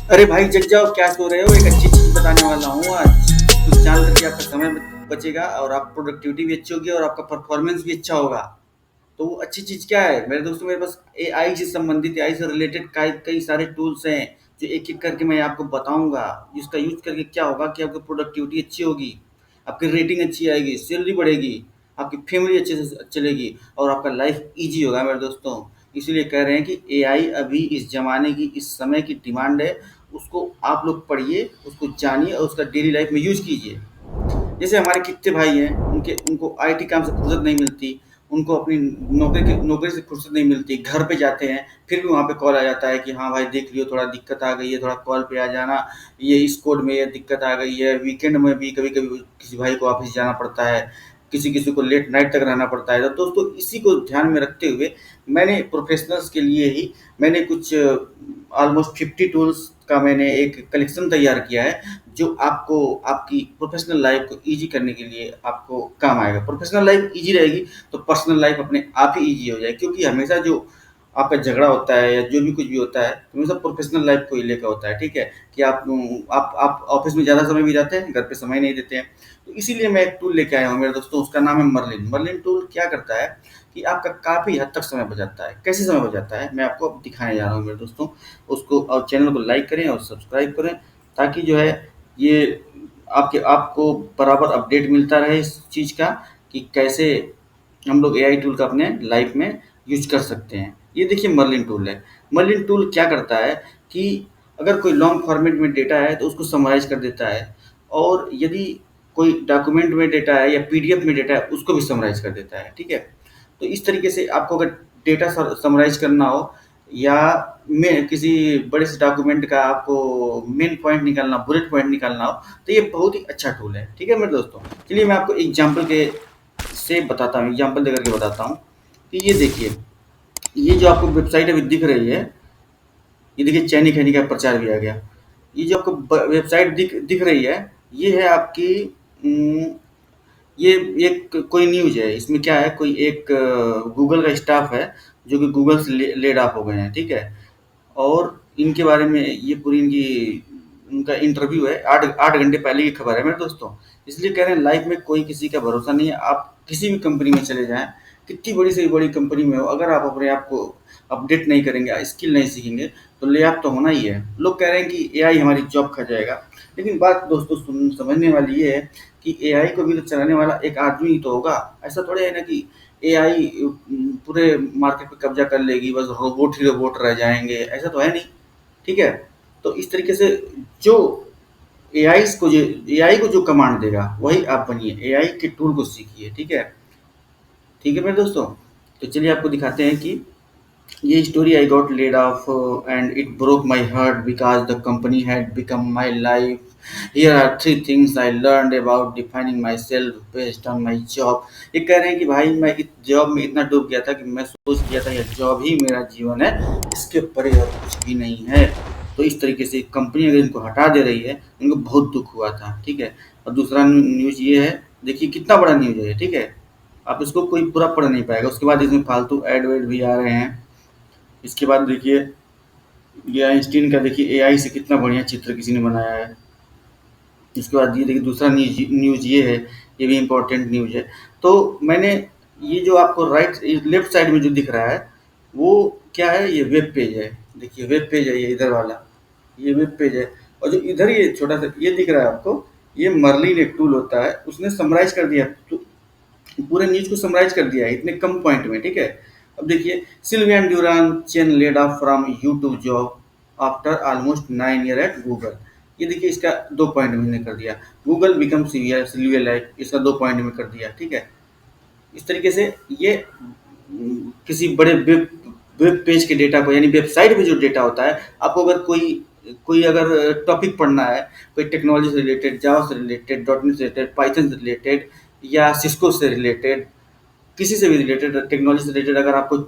अरे भाई जग जाओ, क्या सो रहे हो? एक अच्छी चीज बताने वाला हूँ आज। कुछ जान करके आपका समय बचेगा और आप प्रोडक्टिविटी भी अच्छी होगी और आपका परफॉर्मेंस भी अच्छा होगा। तो वो अच्छी चीज क्या है मेरे दोस्तों? मेरे पास एआई से संबंधित, एआई से रिलेटेड कई कई सारे टूल्स हैं जो एक एक करके मैं आपको बताऊंगा। जिसका यूज करके क्या होगा कि आपकी प्रोडक्टिविटी अच्छी होगी, आपकी रेटिंग अच्छी आएगी, सैलरी बढ़ेगी, आपकी फैमिली अच्छे से चलेगी और आपका लाइफ ईजी होगा मेरे दोस्तों। इसीलिए कह रहे हैं कि एआई अभी इस जमाने की, इस समय की डिमांड है। उसको आप लोग पढ़िए, उसको जानिए और उसका डेली लाइफ में यूज कीजिए। जैसे हमारे कितने भाई हैं, उनके उनको आईटी काम से फुर्सत नहीं मिलती, उनको अपनी नौकरी से फुर्सत नहीं मिलती, घर पे जाते हैं फिर भी वहाँ पे कॉल आ जाता है कि हाँ भाई देख लियो, थोड़ा दिक्कत आ गई है, थोड़ा कॉल पे आ जाना, ये इस कोड में ये दिक्कत आ गई है। वीकेंड में भी कभी कभी किसी भाई को ऑफिस जाना पड़ता है, किसी किसी को लेट नाइट तक रहना पड़ता है। तो दोस्तों इसी को ध्यान में रखते हुए मैंने प्रोफेशनल्स के लिए ही मैंने कुछ ऑलमोस्ट 50 टूल्स का मैंने एक कलेक्शन तैयार किया है जो आपको आपकी प्रोफेशनल लाइफ को ईजी करने के लिए आपको काम आएगा। प्रोफेशनल लाइफ ईजी रहेगी तो पर्सनल लाइफ अपने आप ही ईजी हो जाएगी, क्योंकि हमेशा जो आपका झगड़ा होता है या जो भी कुछ भी होता है हमेशा प्रोफेशनल लाइफ को ही लेकर होता है। ठीक है कि आप ऑफिस में ज़्यादा समय भी जाते हैं, घर पे समय नहीं देते हैं। तो इसीलिए मैं एक टूल लेके आया हूँ मेरे दोस्तों, उसका नाम है मर्लिन। मर्लिन टूल क्या करता है कि आपका काफ़ी हद तक समय बचाता है। कैसे समय बचाता है मैं आपको अब दिखाने जा रहा हूँ मेरे दोस्तों। उसको और चैनल को लाइक करें और सब्सक्राइब करें, ताकि जो है ये आपको बराबर अपडेट मिलता रहे इस चीज़ का कि कैसे हम लोग एआई टूल का अपने लाइफ में यूज कर सकते हैं। ये देखिए मर्लिन टूल है। मर्लिन टूल क्या करता है कि अगर कोई लॉन्ग फॉर्मेट में डेटा है तो उसको समराइज कर देता है, और यदि कोई डॉक्यूमेंट में डेटा है या पीडीएफ में डेटा है उसको भी समराइज कर देता है। ठीक है, तो इस तरीके से आपको अगर डेटा समराइज करना हो या में किसी बड़े से डॉक्यूमेंट का आपको मेन पॉइंट निकालना, बुलेट पॉइंट निकालना हो, तो ये बहुत ही अच्छा टूल है। ठीक है मेरे दोस्तों, चलिए मैं आपको एग्जांपल के से बताता हूँ, एग्जांपल देकर के बताता हूँ कि ये देखिए, ये जो आपको वेबसाइट अभी दिख रही है, ये देखिए चैनी खैनी का प्रचार भी आ गया। ये जो आपको वेबसाइट दिख दिख रही है, ये है आपकी उम, ये एक कोई न्यूज़ है। इसमें क्या है, कोई एक गूगल का स्टाफ है जो कि गूगल से लेड ऑफ हो गए हैं। ठीक है, और इनके बारे में ये पूरी इनकी उनका इंटरव्यू है, 8 घंटे पहले की खबर है मेरे दोस्तों। इसलिए कह रहे हैं लाइफ में कोई किसी का भरोसा नहीं है। आप किसी भी कंपनी में चले जाएँ, कितनी बड़ी से बड़ी कंपनी में हो, अगर आप अपने आप को अपडेट नहीं करेंगे, स्किल नहीं सीखेंगे, तो ले ऑफ तो होना ही है। लोग कह रहे हैं कि एआई हमारी जॉब खा जाएगा, लेकिन बात दोस्तों समझने वाली ये है कि एआई को भी तो चलाने वाला एक आदमी ही तो होगा। ऐसा थोड़ी है ना कि एआई पूरे मार्केट पे कब्जा कर लेगी, बस रोबोट ही रोबोट रह जाएंगे, ऐसा तो है नहीं। ठीक है, तो इस तरीके से जो एआई को जो कमांड देगा वही आप बनिए, एआई के टूल को सीखिए। ठीक है मेरे दोस्तों, तो चलिए आपको दिखाते हैं कि ये story I got laid off and it broke my heart because the company had become my life. Here are three things I learned about defining myself based on my job. ये कह रहे हैं कि भाई मैं इस job में इतना डूब गया था कि मैं सोच लिया था यह जॉब ही मेरा जीवन है, इसके परे और कुछ भी नहीं है। तो इस तरीके से कंपनी अगर इनको हटा दे रही है, इनको बहुत दुख हुआ था। ठीक है, और दूसरा न्यूज़ ये है, देखिए कितना बड़ा न्यूज़ है। ठीक है, आप इसको कोई पूरा पढ़ नहीं पाएगा। उसके बाद इसमें फालतू ऐड वैड भी आ रहे हैं। इसके बाद देखिए, ये आइंस्टीन का देखिए एआई से कितना बढ़िया चित्र किसी ने बनाया है। इसके बाद ये देखिए दूसरा न्यूज़ ये है, ये भी इम्पोर्टेंट न्यूज़ है। तो मैंने ये जो आपको लेफ्ट साइड में जो दिख रहा है वो क्या है, ये वेब पेज है। देखिए वेब पेज है ये इधर वाला, ये वेब पेज है। और जो इधर ये छोटा सा ये दिख रहा है आपको, ये मर्लिन एक टूल होता है, उसने समराइज कर दिया, तो पूरे न्यूज को समराइज कर दिया है इतने कम पॉइंट में। ठीक है, अब देखिए, Sylvian Duran chain laid off from YouTube job after almost 9 year at Google. ये देखिए इसका 2 पॉइंट में कर दिया। गूगल बिकम सिल्विया लाइफ, इसका 2 पॉइंट में कर दिया। ठीक है, इस तरीके से ये किसी बड़े वेब पेज के डेटा को, यानी वेबसाइट पे जो डेटा होता है, आपको अगर कोई कोई अगर टॉपिक पढ़ना है, कोई टेक्नोलॉजी से रिलेटेड, जावा से रिलेटेड, डॉट नेट से रिलेटेड, पाइथन से रिलेटेड या सिस्को से रिलेटेड, किसी से भी रिलेटेड टेक्नोलॉजी से रिलेटेड अगर आपको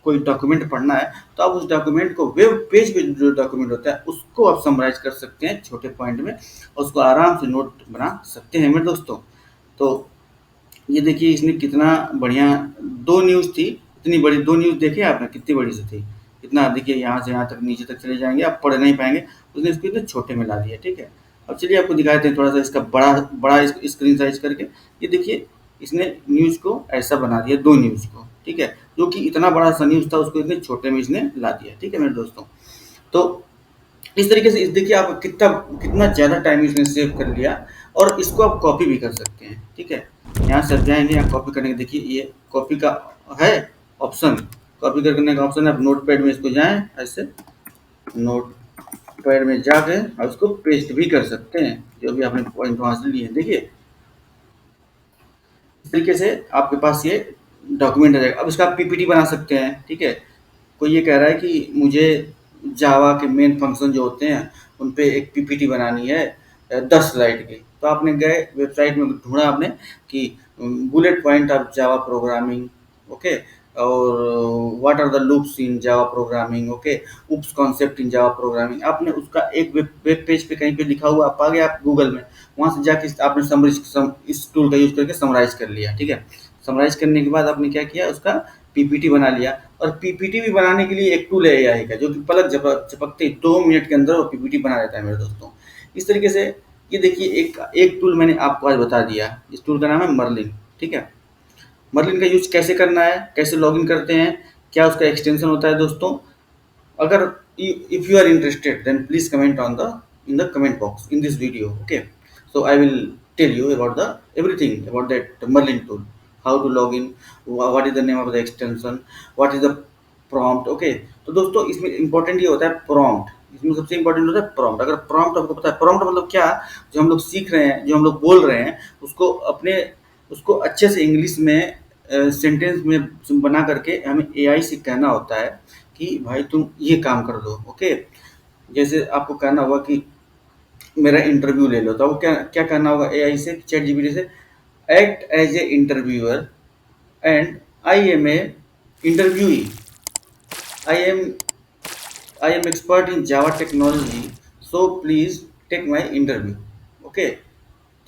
कोई डॉक्यूमेंट पढ़ना है, तो आप उस डॉक्यूमेंट को वेब पेज पे जो डॉक्यूमेंट होता है उसको आप समराइज कर सकते हैं छोटे पॉइंट में, और उसको आराम से नोट बना सकते हैं मेरे दोस्तों। तो ये देखिए इसने कितना बढ़िया, 2 न्यूज़ थी, इतनी बड़ी 2 न्यूज़ देखे आपने कितनी बड़ी सी थी, इतना देखिए यहाँ से यहाँ तक नीचे तक चले जाएँगे, आप पढ़ नहीं पाएँगे, उसने इसको इतने छोटे में ला दिया, ठीक है। अब चलिए आपको दिखाते हैं थोड़ा-सा इसका बड़ा बड़ा स्क्रीन साइज़ करके। ये देखिए इसने न्यूज़ को ऐसा बना दिया 2 न्यूज़ को, ठीक है। जो कि इतना बड़ा-सा न्यूज़ था उसको इतने छोटे में इसने ला दिया, ठीक है मेरे दोस्तों। तो इस तरीके से इस देखिए आप कितना कितना ज़्यादा टाइम इसने सेव कर लिया और इसको आप कॉपी भी कर सकते हैं, ठीक है। यहाँ से आप जाएँगे, यहाँ कॉपी करने के देखिए ये कॉपी का है ऑप्शन, कॉपी करने का ऑप्शन है। आप नोटपैड में इसको जाएँ, ऐसे नोटपैड में जाके और उसको पेस्ट भी कर सकते हैं, जो भी आपने पॉइंट वहाँ से लिए हैं। देखिए इस तरीके से आपके पास ये डॉक्यूमेंट आ जाएगा। अब इसका आप पीपीटी बना सकते हैं, ठीक है। कोई ये कह रहा है कि मुझे जावा के मेन फंक्शन जो होते हैं उन पे एक पीपीटी बनानी है 10 स्लाइड की। तो आपने गए वेबसाइट में ढूँढा आपने कि bullet point of Java programming, okay, और what are the loops in Java programming, okay, OOPs concept in Java programming. आपने उसका एक वेब पेज पे कहीं पे लिखा हुआ आप पा गए, आप गूगल में वहाँ से जाके आपने इस टूल का यूज़ करके समराइज़ कर लिया, ठीक है। समराइज़ करने के बाद आपने क्या किया, उसका पीपीटी बना लिया। और पीपीटी भी बनाने के लिए एक टूल है एआई का, जो कि पलक झपकते ही 2 मिनट के अंदर वो पीपीटी बना देता है मेरे दोस्तों। इस तरीके से ये देखिए एक एक टूल मैंने आपको आज बता दिया। इस टूल का नाम है मर्लिन, ठीक है। मर्लिन का यूज़ कैसे करना है, कैसे लॉगिन करते हैं, क्या उसका एक्सटेंशन होता है दोस्तों। अगर if you are interested then please comment on the in the comment box in this video, okay. So I will tell you about the everything about that Merlin tool, how to log in, what is the name of the extension, what is the prompt, okay. तो दोस्तों इसमें important ये होता है prompt, इसमें सबसे important होता है prompt। अगर prompt आपको पता है, prompt मतलब क्या, जो हम लोग सीख रहे हैं, जो हम लोग बोल रहे हैं उसको अपने उसको अच्छे से इंग्लिश में सेंटेंस में बना करके हमें एआई से कहना होता है कि भाई तुम ये काम कर दो, ओके। जैसे आपको कहना होगा कि मेरा इंटरव्यू ले लो, तो आपको क्या क्या कहना होगा एआई से, चैट जीपीटी से, act as a interviewer and I am a interviewee, I am I am expert in Java technology, so please take my interview, okay.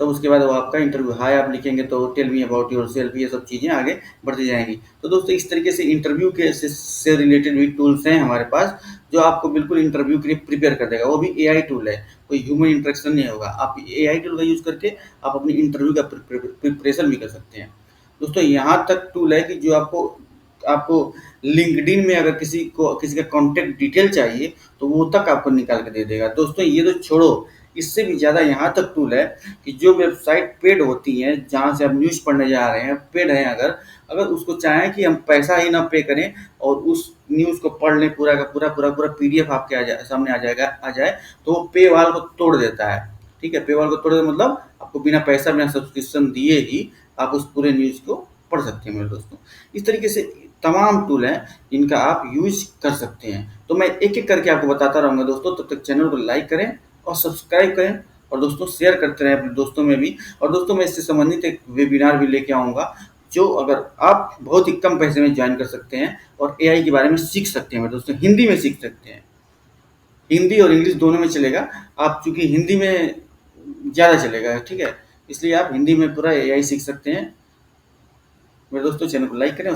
तो उसके बाद वो आपका इंटरव्यू, हाय आप लिखेंगे तो tell me about yourself, ये सब चीज़ें आगे बढ़ती जाएंगी। तो दोस्तों इस तरीके से इंटरव्यू के से रिलेटेड भी टूल्स हैं हमारे पास, जो आपको बिल्कुल इंटरव्यू के लिए प्रिपेयर कर देगा। वो भी एआई टूल है, कोई ह्यूमन इंटरेक्शन नहीं होगा। आप एआई टूल का यूज़ करके आप अपनी इंटरव्यू का प्रिपरेशन भी कर सकते हैं। दोस्तों यहाँ तक टूल है कि जो आपको आपको लिंक्डइन में अगर किसी का कॉन्टैक्ट डिटेल चाहिए तो वो तक आपको निकाल के दे देगा। दोस्तों ये तो छोड़ो, इससे भी ज़्यादा यहाँ तक टूल है कि जो वेबसाइट पेड होती हैं, जहाँ से आप न्यूज़ पढ़ने जा रहे हैं, पेड हैं, अगर अगर उसको चाहें कि हम पैसा ही ना पे करें और उस न्यूज़ को पढ़ लें पूरा का पूरा पीडीएफ आपके सामने आ जाए, तो वो पे वाल को तोड़ देता है, ठीक है। पे वाल को तोड़ देता मतलब आपको बिना पैसा बिना सब्सक्रिप्शन दिए ही आप उस पूरे न्यूज़ को पढ़ सकते हैं मेरे दोस्तों। इस तरीके से तमाम टूल हैं जिनका आप यूज़ कर सकते हैं। तो मैं एक-एक करके आपको बताता रहूँगा दोस्तों। तब तक चैनल को लाइक करें और सब्सक्राइब करें और दोस्तों शेयर करते रहें अपने दोस्तों में भी। और दोस्तों मैं इससे संबंधित एक वेबिनार भी लेके आऊँगा, जो अगर आप बहुत ही कम पैसे में जॉइन कर सकते हैं और एआई के बारे में सीख सकते हैं मेरे दोस्तों, हिंदी में सीख सकते हैं। हिंदी और इंग्लिश दोनों में चलेगा। आप चूँकि हिंदी में ज़्यादा चलेगा, ठीक है, इसलिए आप हिंदी में पूरा एआई सीख सकते हैं। मेरे दोस्तों चैनल को लाइक करें।